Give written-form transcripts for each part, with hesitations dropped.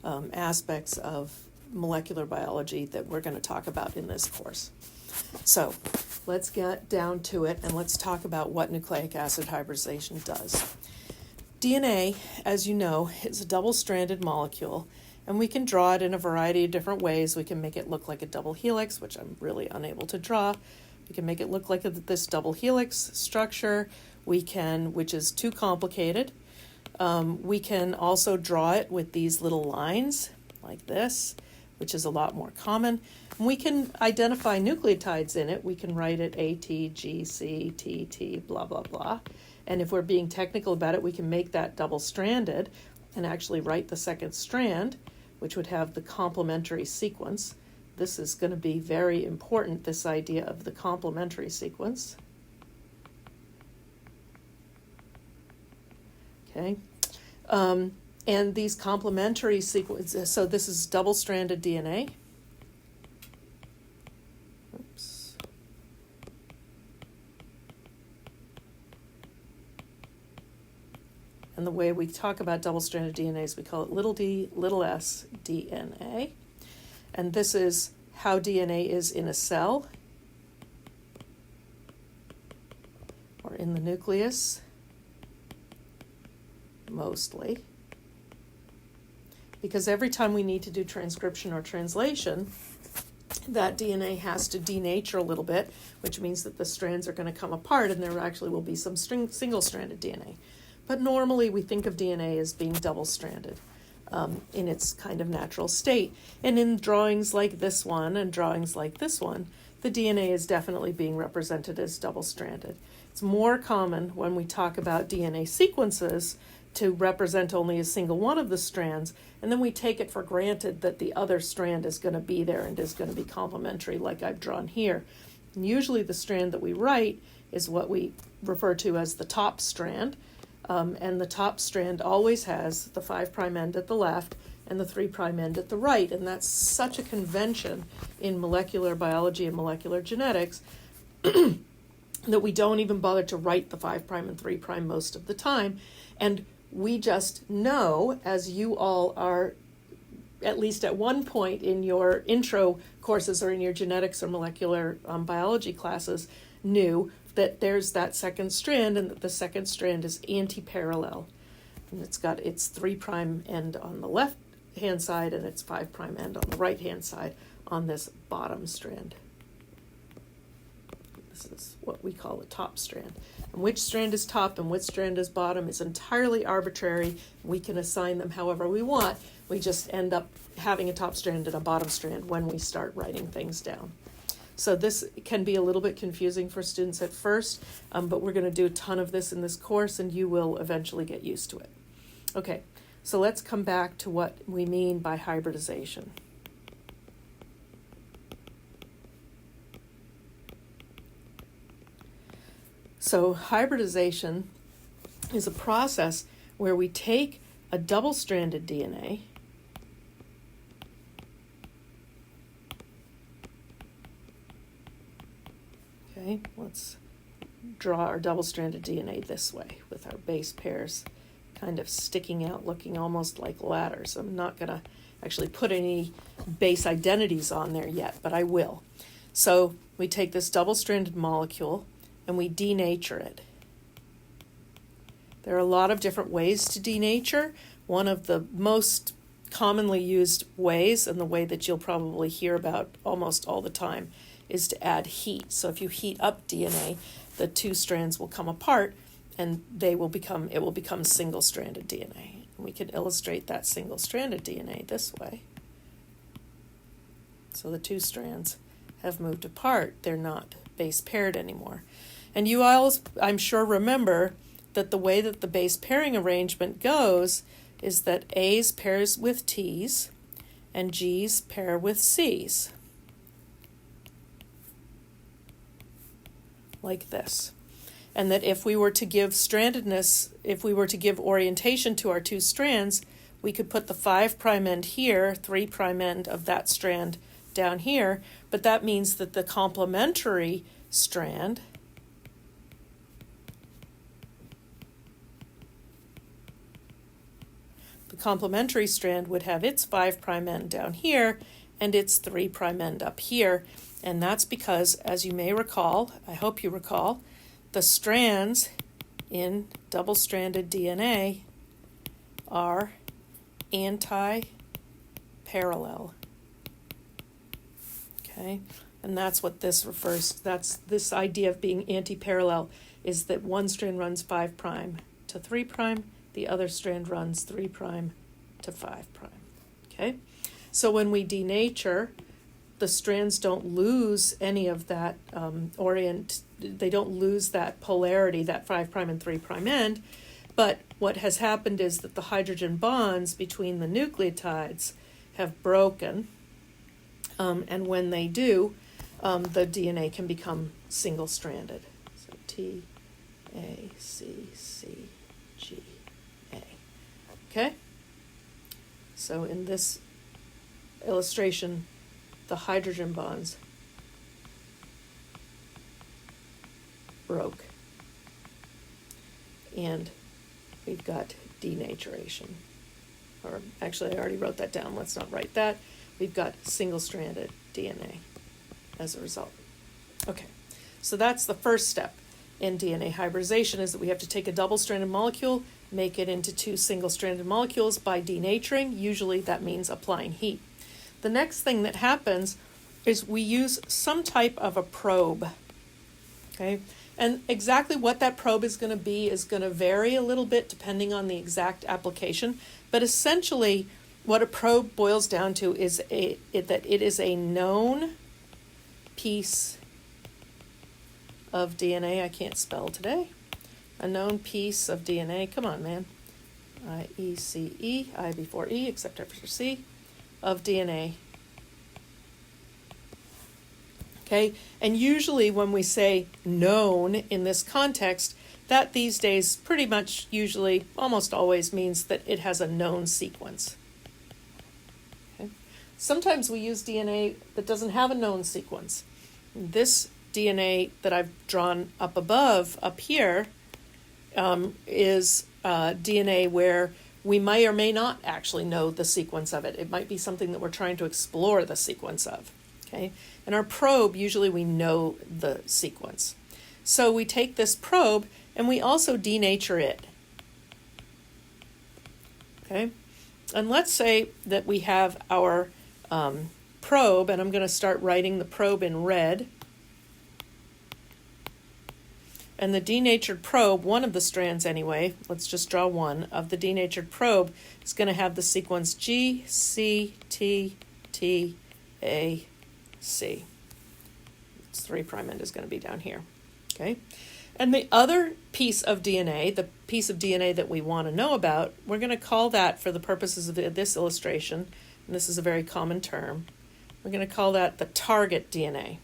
aspects of molecular biology that we're going to talk about in this course. So let's get down to it and let's talk about what nucleic acid hybridization does. DNA, as you know, is a double-stranded molecule, and we can draw it in a variety of different ways. We can make it look like a double helix, which I'm really unable to draw. We can make it look like this double helix structure, which is too complicated. We can also draw it with these little lines like this, which is a lot more common. And we can identify nucleotides in it. We can write it A, T, G, C, T, T, blah, blah, blah. And if we're being technical about it, we can make that double-stranded and actually write the second strand, which would have the complementary sequence. This is going to be very important, this idea of the complementary sequence. Okay. And these complementary sequences, so this is double-stranded DNA. Oops. And the way we talk about double-stranded DNA is we call it little d, little s DNA. And this is how DNA is in a cell or in the nucleus, mostly. Because every time we need to do transcription or translation, that DNA has to denature a little bit, which means that the strands are going to come apart and there actually will be some single-stranded DNA. But normally we think of DNA as being double-stranded in its kind of natural state. And in drawings like this one and drawings like this one, the DNA is definitely being represented as double-stranded. It's more common when we talk about DNA sequences to represent only a single one of the strands, and then we take it for granted that the other strand is going to be there and is going to be complementary, like I've drawn here. And usually the strand that we write is what we refer to as the top strand, and the top strand always has the 5' end at the left and the 3' end at the right, and that's such a convention in molecular biology and molecular genetics that we don't even bother to write the 5' and 3' most of the time. And we just know, as you all are, at least at one point in your intro courses or in your genetics or molecular biology classes, knew that there's that second strand and that the second strand is anti-parallel. And it's got its 3' end on the left-hand side and its 5' end on the right-hand side on this bottom strand. This is what we call a top strand. And which strand is top and which strand is bottom is entirely arbitrary. We can assign them however we want. We just end up having a top strand and a bottom strand when we start writing things down. So this can be a little bit confusing for students at first, but we're going to do a ton of this in this course and you will eventually get used to it. Okay, so let's come back to what we mean by hybridization. So hybridization is a process where we take a double-stranded DNA Okay, let's draw our double-stranded DNA this way with our base pairs kind of sticking out, looking almost like ladders. I'm not going to actually put any base identities on there yet, but I will. So we take this double-stranded molecule and we denature it. There are a lot of different ways to denature. One of the most commonly used ways, and the way that you'll probably hear about almost all the time, is to add heat. So if you heat up DNA, the two strands will come apart and it will become single-stranded DNA. We can illustrate that single-stranded DNA this way. So the two strands have moved apart. They're not base paired anymore. And you all, I'm sure, remember that the way that the base pairing arrangement goes is that A's pairs with T's and G's pair with C's. Like this. And that if we were to give strandedness, if we were to give orientation to our two strands, we could put the 5' end here, 3' end of that strand down here, but that means that the complementary strand complementary strand would have its 5' end down here and its 3' end up here. And that's because, as you may recall, I hope you recall, the strands in double-stranded DNA are anti-parallel. Okay, and that's what this refers to. That's this idea of being anti-parallel, is that one strand runs 5' to 3', the other strand runs 3' to 5'. Okay, so when we denature, the strands don't lose any of that they don't lose that polarity, that 5' and 3' end, but what has happened is that the hydrogen bonds between the nucleotides have broken, and when they do, the DNA can become single-stranded. So T, A, C, C, G, A. Okay? So in this illustration, the hydrogen bonds broke, and we've got denaturation. Or actually, I already wrote that down. Let's not write that. We've got single-stranded DNA as a result. Okay, so that's the first step in DNA hybridization, is that we have to take a double-stranded molecule, make it into two single-stranded molecules by denaturing. Usually that means applying heat. The next thing that happens is we use some type of a probe, okay? And exactly what that probe is going to be is going to vary a little bit depending on the exact application, but essentially what a probe boils down to is that it is a known piece of DNA. I can't spell today. A known piece of DNA. Come on, man. I-E-C-E, I before E, except after C, of DNA. Okay, and usually when we say known in this context, that these days pretty much usually almost always means that it has a known sequence. Okay. Sometimes we use DNA that doesn't have a known sequence. This DNA that I've drawn up above, up here, is DNA where we may or may not actually know the sequence of it. It might be something that we're trying to explore the sequence of. Okay, and our probe, usually we know the sequence. So we take this probe and we also denature it. Okay, and let's say that we have our probe, and I'm going to start writing the probe in red. And the denatured probe, one of the strands anyway, let's just draw one, of the denatured probe is going to have the sequence G, C, T, T, A, C. Its 3' end is going to be down here. Okay? And the other piece of DNA, the piece of DNA that we want to know about, we're going to call that, for the purposes of this illustration, and this is a very common term, we're going to call that the target DNA.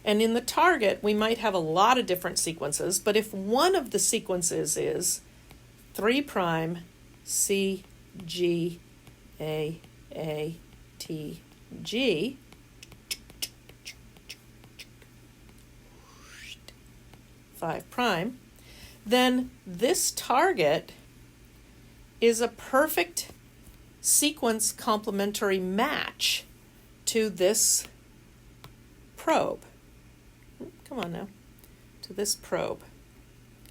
And in the target, we might have a lot of different sequences, but if one of the sequences is 3' C, G, A, T, G, 5', then this target is a perfect sequence complementary match to this probe. Come on now, to this probe.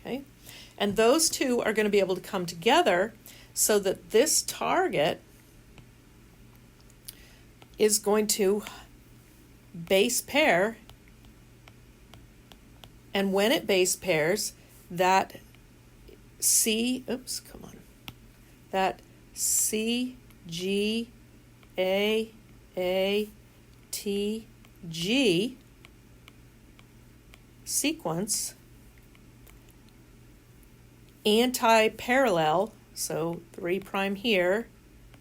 Okay, and those two are going to be able to come together so that this target is going to base pair, and when it base pairs, that that C, G, A, T, G sequence, anti-parallel, so 3' here,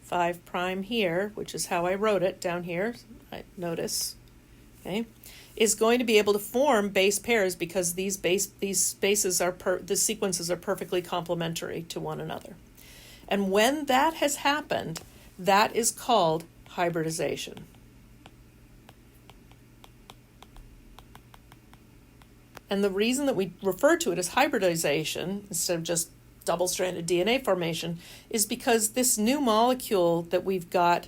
5' here, which is how I wrote it down here, notice, okay, is going to be able to form base pairs because the sequences are perfectly complementary to one another. And when that has happened, that is called hybridization. And the reason that we refer to it as hybridization instead of just double-stranded DNA formation is because this new molecule that we've got,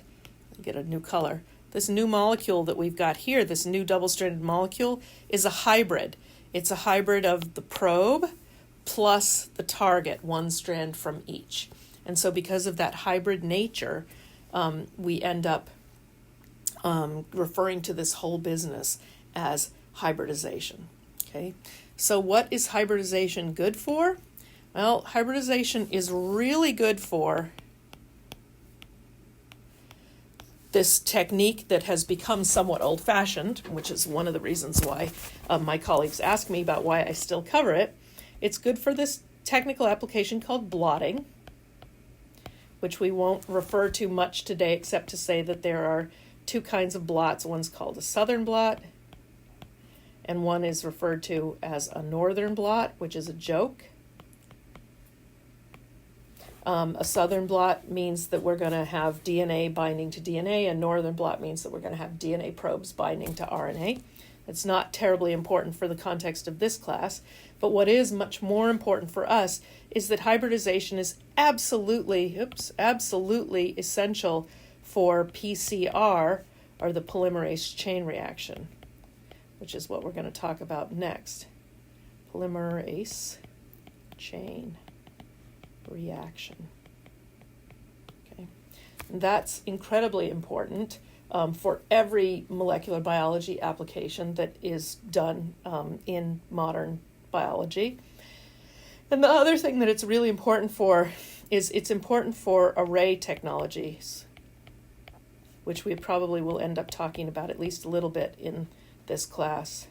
get a new color, this new molecule that we've got here, this new double-stranded molecule, is a hybrid. It's a hybrid of the probe plus the target, one strand from each. And so because of that hybrid nature, we end up referring to this whole business as hybridization. Okay, so what is hybridization good for? Well, hybridization is really good for this technique that has become somewhat old-fashioned, which is one of the reasons why my colleagues ask me about why I still cover it. It's good for this technical application called blotting, which we won't refer to much today except to say that there are two kinds of blots. One's called a southern blot, and one is referred to as a northern blot, which is a joke. A southern blot means that we're going to have DNA binding to DNA, and northern blot means that we're going to have DNA probes binding to RNA. It's not terribly important for the context of this class, but what is much more important for us is that hybridization is absolutely essential for PCR, or the polymerase chain reaction, which is what we're going to talk about next. Polymerase chain reaction. Okay, and that's incredibly important for every molecular biology application that is done in modern biology. And the other thing that it's really important for is it's important for array technologies, which we probably will end up talking about at least a little bit in this class.